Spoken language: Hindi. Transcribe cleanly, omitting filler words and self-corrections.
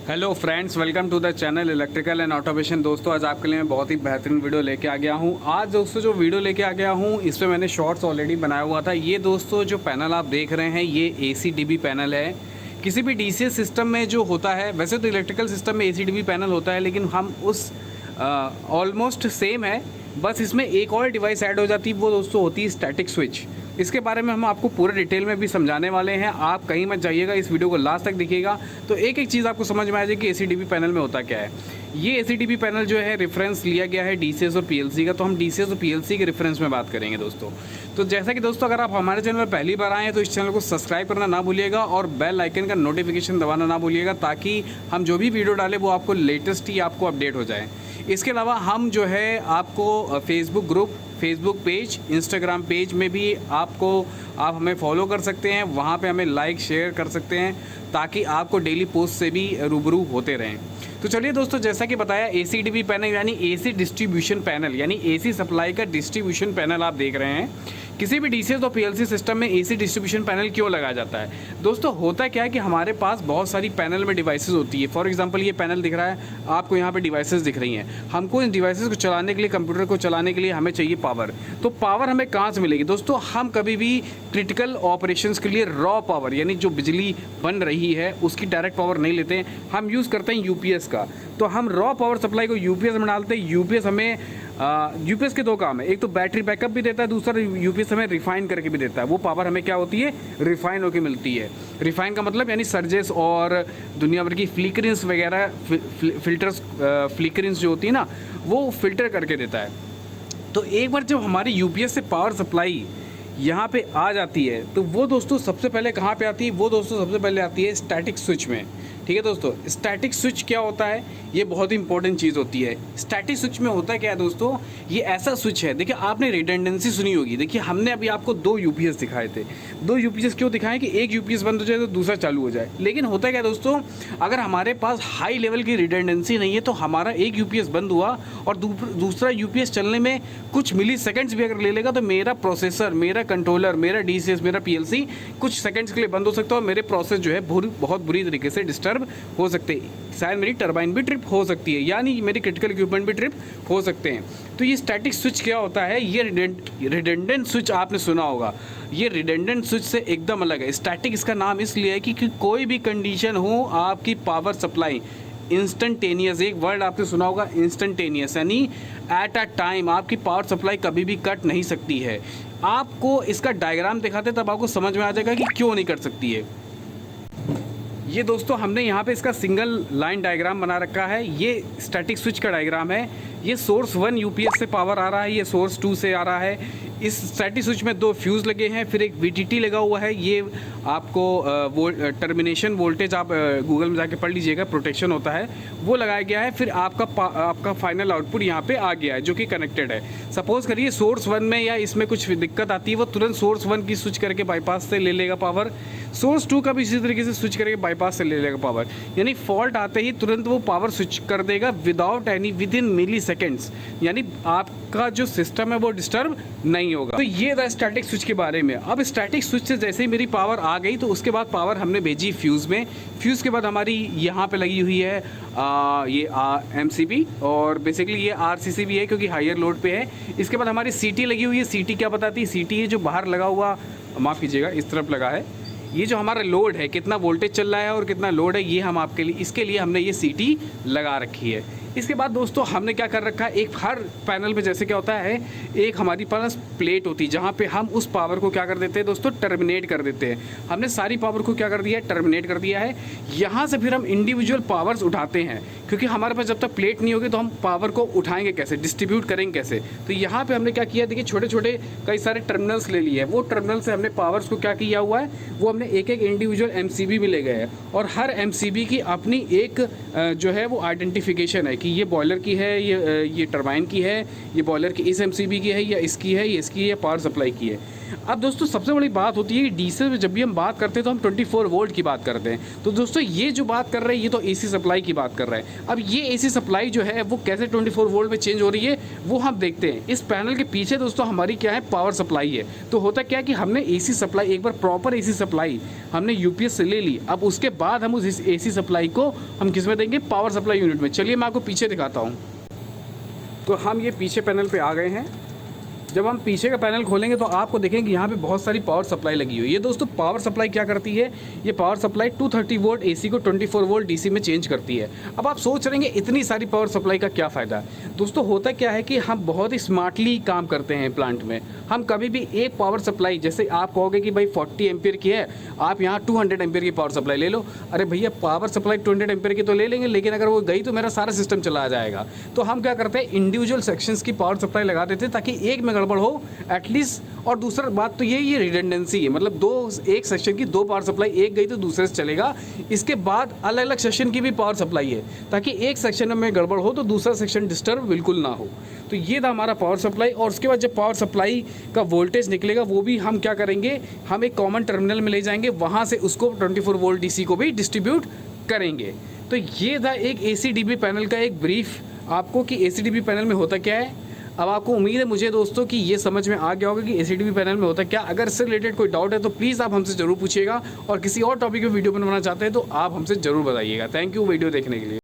Hello friends, welcome to the channel electrical and automation. दोस्तों, आज आपके लिए मैं बहुत ही बेहतरीन वीडियो लेके आ गया हूँ। आज दोस्तों जो वीडियो लेके आ गया हूँ इसमें मैंने शॉर्ट्स ऑलरेडी बनाया हुआ था। ये दोस्तों जो पैनल आप देख रहे हैं ये ACDB पैनल है। किसी भी DCS सिस्टम में जो होता है, वैसे तो इलेक्ट्रिकल सिस्टम में ACDB पैनल होता है, लेकिन हम उस ऑलमोस्ट सेम है, बस इसमें एक और डिवाइस ऐड हो जाती है। वो दोस्तों होती है स्टैटिक स्विच। इसके बारे में हम आपको पूरे डिटेल में भी समझाने वाले हैं। आप कहीं मत जाइएगा, इस वीडियो को लास्ट तक देखिएगा तो एक एक चीज़ आपको समझ में आ जाएगी कि ACDB पैनल में होता क्या है। ये ACDB पैनल जो है रेफरेंस लिया गया है DCS और PLC का, तो हम DCS और PLC के रेफरेंस में बात करेंगे दोस्तों। तो जैसा कि दोस्तों अगर आप हमारे चैनल पर पहली बार आए हैं तो इस चैनल को सब्सक्राइब करना ना भूलिएगा और बेल आइकन का नोटिफिकेशन दबाना ना भूलिएगा, ताकि हम जो भी वीडियो डालें वो आपको लेटेस्ट ही आपको अपडेट हो जाए। इसके अलावा हम जो है आपको Facebook group, Facebook page, Instagram page में भी आप हमें फॉलो कर सकते हैं। वहाँ पे हमें लाइक शेयर कर सकते हैं ताकि आपको डेली पोस्ट से भी रूबरू होते रहें। तो चलिए दोस्तों, जैसा कि बताया ACDB पैनल यानी AC डिस्ट्रीब्यूशन पैनल यानी AC सप्लाई का डिस्ट्रीब्यूशन पैनल आप देख रहे हैं। किसी भी DCS और PLC सिस्टम में AC डिस्ट्रीब्यूशन पैनल क्यों लगाया जाता है दोस्तों? होता क्या है कि हमारे पास बहुत सारी पैनल में डिवाइसेस होती है। फॉर एग्जांपल ये पैनल दिख रहा है आपको, यहाँ पे डिवाइसेस दिख रही हैं। हमको इन डिवाइसेस को चलाने के लिए, कंप्यूटर को चलाने के लिए हमें चाहिए पावर। तो पावर हमें कहाँ से मिलेगी दोस्तों? हम कभी भी क्रिटिकल ऑपरेशंस के लिए रॉ पावर यानी जो बिजली बन रही है उसकी डायरेक्ट पावर नहीं लेते हैं, हम यूज़ करते हैं UPS का। तो हम रॉ पावर सप्लाई को UPS में डालते हैं। UPS हमें UPS के दो काम है, एक तो बैटरी बैकअप भी देता है, दूसरा UPS हमें रिफाइन करके भी देता है। वो पावर हमें क्या होती है? रिफाइन होकर मिलती है। रिफाइन का मतलब यानी सर्जेस और दुनिया भर की फ्लिकरेंस वगैरह, फिल्टर्स, फ्लिकरेंस जो होती है ना, वो फिल्टर करके देता है। तो एक बार जब हमारी UPS से पावर सप्लाई यहाँ पे आ जाती है तो वो दोस्तों सबसे पहले कहाँ पे आती है? वो दोस्तों सबसे पहले आती है स्टैटिक स्विच में। ठीक है दोस्तों, स्टैटिक स्विच क्या होता है? ये बहुत ही इंपॉर्टेंट चीज़ होती है। स्टैटिक स्विच में होता क्या है दोस्तों? ये ऐसा स्विच है, देखिए आपने रिडंडेंसी सुनी होगी। देखिए हमने अभी आपको 2 UPS दिखाए थे। 2 UPS क्यों दिखाएं? कि एक UPS बंद हो जाए तो दूसरा चालू हो जाए। लेकिन होता क्या है दोस्तों, अगर हमारे पास हाई लेवल की रिडंडेंसी नहीं है तो हमारा एक UPS बंद हुआ और दूसरा UPS चलने में कुछ मिली सेकेंड्स भी अगर ले लेगा तो मेरा प्रोसेसर, मेरा कंट्रोलर, मेरा DCS, मेरा PLC कुछ सेकेंड्स के लिए बंद हो सकता है और मेरे प्रोसेस जो है बहुत बुरी तरीके से डिस्टर्ब हो सकते हैं। शायद मेरी टरबाइन भी ट्रिप हो सकती है, यानी मेरी क्रिटिकल इक्विपमेंट भी ट्रिप हो सकते हैं। तो ये स्टैटिक स्विच क्या होता है? ये रिडंडेंट स्विच आपने सुना होगा। ये रिडंडेंट स्विच से एकदम अलग है। स्टैटिक इसका नाम इसलिए है कि कोई भी कंडीशन हो, आपकी पावर सप्लाई इंस्टेंटेनियस, एक वर्ड आपने सुना होगा इंस्टेंटेनियस, यानी एट अ टाइम आपकी पावर सप्लाई कभी भी कट नहीं सकती है। आपको इसका डायग्राम दिखाते तब आपको समझ में आ जाएगा कि क्यों नहीं कट सकती है। ये दोस्तों हमने यहाँ पे इसका सिंगल लाइन डायग्राम बना रखा है। ये स्टैटिक स्विच का डायग्राम है। ये सोर्स 1 UPS से पावर आ रहा है, ये सोर्स 2 से आ रहा है। इस स्टैटिक स्विच में 2 फ्यूज़ लगे हैं, फिर एक VTT लगा हुआ है। ये आपको टर्मिनेशन वोल्टेज, आप गूगल में जाके पढ़ लीजिएगा, प्रोटेक्शन होता है, वो लगाया गया है। फिर आपका फाइनल आउटपुट यहाँ पे आ गया है जो कि कनेक्टेड है। सपोज़ करिए सोर्स 1 में या इसमें कुछ दिक्कत आती है, वो तुरंत सोर्स 1 की स्विच करके बाईपास से ले लेगा पावर। सोर्स 2 का भी इसी तरीके से स्विच करके बाईपास से ले लेगा पावर। यानी फॉल्ट आते ही तुरंत वो पावर स्विच कर देगा विद इन मिली सेकेंड्स, यानी आपका जो सिस्टम है वो डिस्टर्ब नहीं होगा। तो ये था स्टैटिक स्विच के बारे में। अब स्टैटिक स्विच से जैसे ही मेरी पावर आ गई तो उसके बाद पावर हमने भेजी फ्यूज़ में। फ्यूज़ के बाद हमारी यहाँ पे लगी हुई है ये MCB और बेसिकली ये RCC भी है क्योंकि हायर लोड पे है। इसके बाद हमारी CT लगी हुई है। CT क्या बताती है? CT है जो बाहर लगा हुआ, माफ़ कीजिएगा इस तरफ लगा है, ये जो हमारा लोड है, कितना वोल्टेज चल रहा है और कितना लोड है, ये हम आपके लिए, इसके लिए हमने ये CT लगा रखी है। इसके बाद दोस्तों हमने क्या कर रखा है, एक हर पैनल में जैसे क्या होता है, एक हमारी पास प्लेट होती है जहाँ पे हम उस पावर को क्या कर देते हैं दोस्तों? टर्मिनेट कर देते हैं। हमने सारी पावर को क्या कर दिया है? टर्मिनेट कर दिया है। यहाँ से फिर हम इंडिविजुअल पावर्स उठाते हैं, क्योंकि हमारे पास जब तक प्लेट नहीं होगी तो हम पावर को उठाएंगे कैसे, डिस्ट्रीब्यूट करेंगे कैसे? तो यहाँ पर हमने क्या किया, देखिए छोटे छोटे कई सारे टर्मिनल्स ले लिए हैं। वो टर्मिनल से हमने पावर्स को क्या किया हुआ है, वो हमने एक एक इंडिविजुअल MCB भी ले गए हैं और हर MCB की अपनी एक जो है वो आइडेंटिफिकेशन है कि ये बॉयलर की है, ये टरबाइन की है, ये बॉयलर की इस MCB की है, या इसकी है, ये इसकी है, पावर सप्लाई की है। अब दोस्तों सबसे बड़ी बात होती है कि डीसी में जब भी हम बात करते हैं तो हम 24 वोल्ट की बात करते हैं। तो दोस्तों ये जो बात कर रहे हैं ये तो एसी सप्लाई की बात कर रहे हैं। अब ये एसी सप्लाई जो है वो कैसे 24 वोल्ट में चेंज हो रही है वो हम देखते हैं। इस पैनल के पीछे दोस्तों हमारी क्या है, पावर सप्लाई है। तो होता क्या है कि हमने एसी सप्लाई एक बार प्रॉपर एसी सप्लाई हमने यूपीएस से ले ली। अब उसके बाद हम उस एसी सप्लाई को हम किस में देंगे, पावर सप्लाई यूनिट में। चलिए मैं आपको पीछे दिखाता हूँ। तो हम ये पीछे पैनल पे आ गए हैं। जब हम पीछे का पैनल खोलेंगे तो आपको देखेंगे यहाँ पे बहुत सारी पावर सप्लाई लगी हुई है। ये दोस्तों पावर सप्लाई क्या करती है, ये पावर सप्लाई 230 वोल्ट एसी को 24 वोल्ट डीसी में चेंज करती है। अब आप सोच रहे हैं इतनी सारी पावर सप्लाई का क्या फ़ायदा है। दोस्तों होता क्या है कि हम बहुत ही स्मार्टली काम करते हैं प्लांट में। हम कभी भी एक पावर सप्लाई, जैसे आप कहोगे कि भाई 40 एम्पियर की है, आप यहाँ 200 एम्पियर की पावर सप्लाई ले लो। अरे भैया पावर सप्लाई 200 एम्पियर की तो ले लेंगे, लेकिन अगर वो गई तो मेरा सारा सिस्टम चला जाएगा। तो हम क्या करते हैं, इंडिविजुअल सेक्शंस की पावर सप्लाई लगा देते हैं ताकि एक में गड़बड़ हो एटलीस्ट। और दूसरा बात तो ये रिडंडेंसी है, मतलब एक सेक्शन की दो पावर सप्लाई, एक गई तो दूसरे से चलेगा। इसके बाद अलग अलग सेक्शन की भी पावर सप्लाई है ताकि एक सेक्शन में गड़बड़ हो तो दूसरा सेक्शन डिस्टर्ब बिल्कुल ना हो। तो ये था हमारा पावर सप्लाई। और उसके बाद जब पावर सप्लाई का वोल्टेज निकलेगा वो भी हम क्या करेंगे, हम एक कॉमन टर्मिनल में ले जाएंगे, वहाँ से उसको 24 वोल्ट डीसी को भी डिस्ट्रीब्यूट करेंगे। तो ये था एक एसीडीबी पैनल का एक ब्रीफ आपको कि एसीडीबी पैनल में होता क्या है। अब आपको उम्मीद है मुझे दोस्तों कि ये समझ में आ गया होगा कि एसीडीबी पैनल में होता क्या। अगर इससे रिलेटेड कोई डाउट है तो प्लीज़ आप हमसे ज़रूर पूछिएगा, और किसी और टॉपिक पे वीडियो बनवाना चाहते हैं तो आप हमसे ज़रूर बताइएगा। थैंक यू वीडियो देखने के लिए।